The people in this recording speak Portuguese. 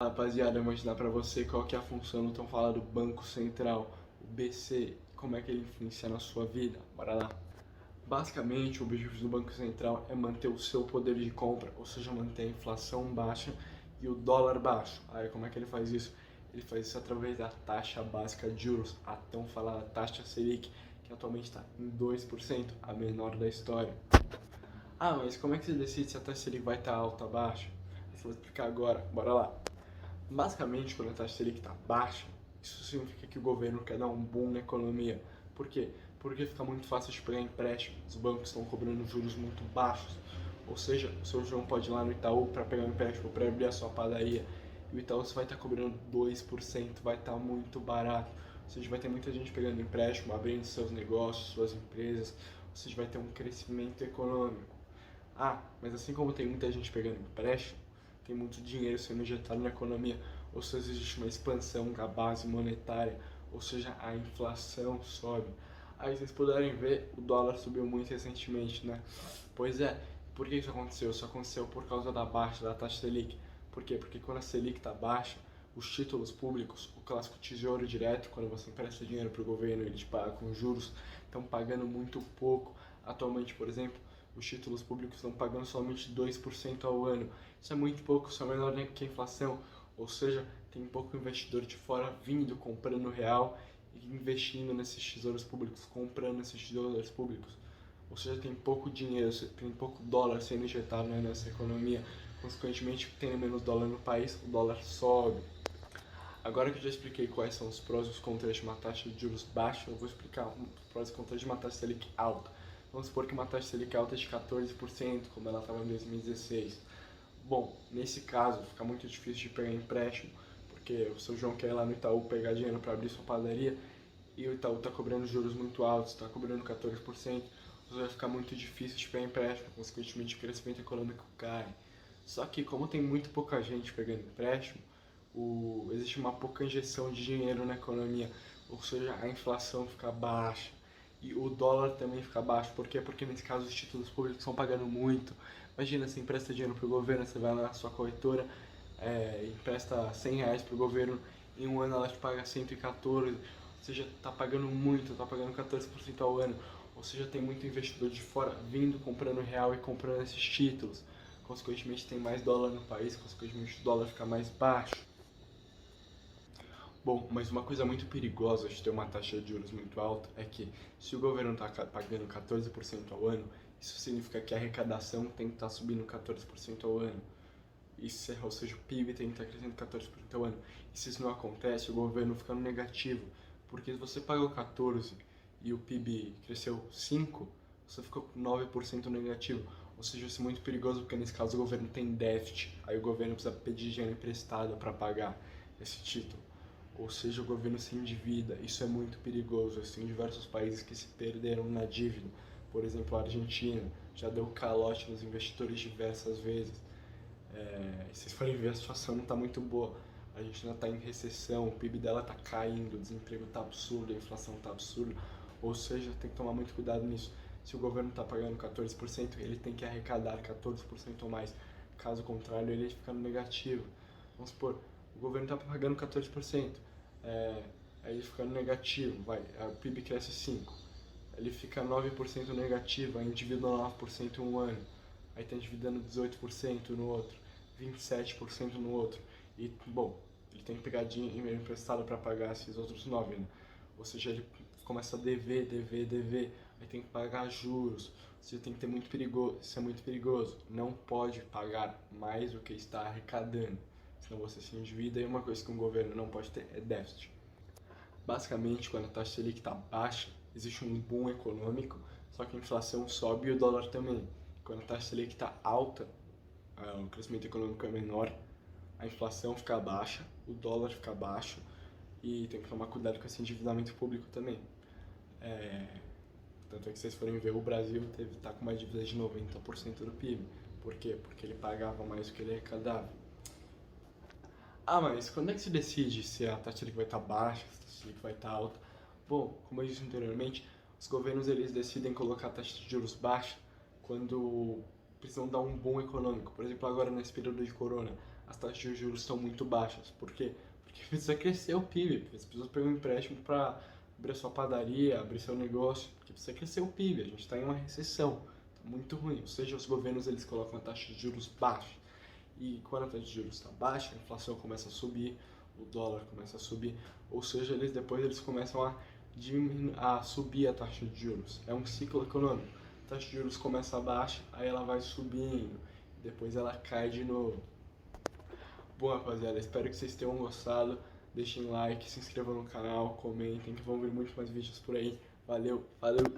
Rapaziada, eu vou ensinar pra você qual que é a função do tão falado Banco Central, o BC, como é que ele influencia na sua vida. Bora lá. Basicamente, o objetivo do Banco Central é manter o seu poder de compra, ou seja, manter a inflação baixa e o dólar baixo. Aí, como é que ele faz isso? Ele faz isso através da taxa básica de juros, a tão falada taxa Selic, que atualmente está em 2%, a menor da história. Ah, mas como é que você decide se a taxa Selic vai estar alta ou baixa? Isso eu vou explicar agora, bora lá. Basicamente, quando a taxa Selic está baixa, isso significa que o governo quer dar um boom na economia. Por quê? Porque fica muito fácil de pegar empréstimo. Os bancos estão cobrando juros muito baixos. Ou seja, o seu João pode ir lá no Itaú para pegar um empréstimo para abrir a sua padaria. E o Itaú vai estar cobrando 2%, vai estar muito barato. Ou seja, vai ter muita gente pegando empréstimo, abrindo seus negócios, suas empresas. Ou seja, vai ter um crescimento econômico. Ah, mas assim como tem muita gente pegando empréstimo, tem muito dinheiro sendo injetado na economia, ou seja, existe uma expansão da base monetária, ou seja, a inflação sobe. Aí vocês puderem ver, o dólar subiu muito recentemente, né? Pois é, por que isso aconteceu? Isso aconteceu por causa da baixa da taxa Selic. Por quê? Porque quando a Selic está baixa, os títulos públicos, o clássico tesouro direto, quando você empresta dinheiro para o governo, ele te paga com juros, estão pagando muito pouco. Atualmente, por exemplo, os títulos públicos estão pagando somente 2% ao ano. Isso é muito pouco, isso é menor que a inflação. Ou seja, tem pouco investidor de fora vindo, comprando real e investindo nesses tesouros públicos, comprando esses tesouros públicos. Ou seja, tem pouco dinheiro, tem pouco dólar sendo injetado nessa economia. Consequentemente, tendo menos dólar no país, o dólar sobe. Agora que eu já expliquei quais são os prós e os contras de uma taxa de juros baixa, eu vou explicar os prós e contras de uma taxa Selic alta. Vamos supor que uma taxa Selic alta é de 14%, como ela estava em 2016. Bom, nesse caso fica muito difícil de pegar empréstimo, porque o seu João quer ir lá no Itaú pegar dinheiro para abrir sua padaria e o Itaú está cobrando juros muito altos, está cobrando 14%, então vai ficar muito difícil de pegar empréstimo, consequentemente o crescimento econômico cai. Só que como tem muito pouca gente pegando empréstimo, existe uma pouca injeção de dinheiro na economia, ou seja, a inflação fica baixa e o dólar também fica baixo. Por quê? Porque nesse caso os títulos públicos estão pagando muito. Imagina, você empresta dinheiro para o governo, você vai lá na sua corretora, empresta R$ 100 para o governo, em um ano ela te paga 114, ou seja, está pagando muito, está pagando 14% ao ano. Ou seja, tem muito investidor de fora vindo, comprando real e comprando esses títulos. Consequentemente, tem mais dólar no país, consequentemente o dólar fica mais baixo. Bom, mas uma coisa muito perigosa de ter uma taxa de juros muito alta é que se o governo está pagando 14% ao ano, isso significa que a arrecadação tem que estar subindo 14% ao ano. Isso, ou seja, o PIB tem que estar crescendo 14% ao ano. E se isso não acontece, o governo fica no negativo. Porque se você pagou 14% e o PIB cresceu 5%, você ficou com 9% negativo. Ou seja, isso é muito perigoso porque nesse caso o governo tem déficit. Aí o governo precisa pedir dinheiro emprestado para pagar esse título. Ou seja, o governo se endivida. Isso é muito perigoso. Tem diversos países que se perderam na dívida. Por exemplo, a Argentina já deu calote nos investidores diversas vezes. Se vocês forem ver, a situação não está muito boa. A Argentina está em recessão, o PIB dela está caindo, o desemprego está absurdo, a inflação está absurda. Ou seja, tem que tomar muito cuidado nisso. Se o governo está pagando 14%, ele tem que arrecadar 14% ou mais. Caso contrário, ele fica no negativo. Vamos supor, o governo está pagando 14%, aí ele fica no negativo, o PIB cresce 5%, ele fica 9% negativo, aí endividou 9% em um ano, aí está endividando 18% no outro, 27% no outro, e, bom, ele tem que pegar dinheiro emprestado para pagar esses outros 9%, né? Ou seja, ele começa a dever, aí tem que pagar juros, ou seja, tem que ter muito perigoso, isso é muito perigoso, não pode pagar mais do que está arrecadando, senão você se endivida, e uma coisa que um governo não pode ter é déficit. Basicamente, quando a taxa Selic está baixa, existe um boom econômico, só que a inflação sobe e o dólar também. Quando a taxa Selic está alta, o crescimento econômico é menor, a inflação fica baixa, o dólar fica baixo e tem que tomar cuidado com esse endividamento público também. Tanto é que, se vocês forem ver, o Brasil tá com uma dívida de 90% do PIB. Por quê? Porque ele pagava mais do que ele arrecadava. Ah, mas quando é que se decide se a taxa Selic vai estar baixa, se a taxa Selic vai estar alta? Bom, como eu disse anteriormente, os governos eles decidem colocar a taxa de juros baixa quando precisam dar um boom econômico. Por exemplo, agora nesse período de corona, as taxas de juros estão muito baixas. Por quê? Porque precisa crescer o PIB, porque as pessoas pegam um empréstimo para abrir sua padaria, abrir seu negócio, porque precisa crescer o PIB, a gente está em uma recessão, tá muito ruim, ou seja, os governos eles colocam a taxa de juros baixa, e quando a taxa de juros está baixa, a inflação começa a subir, o dólar começa a subir, ou seja, depois eles começam a subir a taxa de juros, é um ciclo econômico, a taxa de juros começa baixa, aí ela vai subindo, depois ela cai de novo. Bom, rapaziada, espero que vocês tenham gostado. Deixem like, se inscrevam no canal, comentem, que vão vir muitos mais vídeos por aí. Valeu, falou!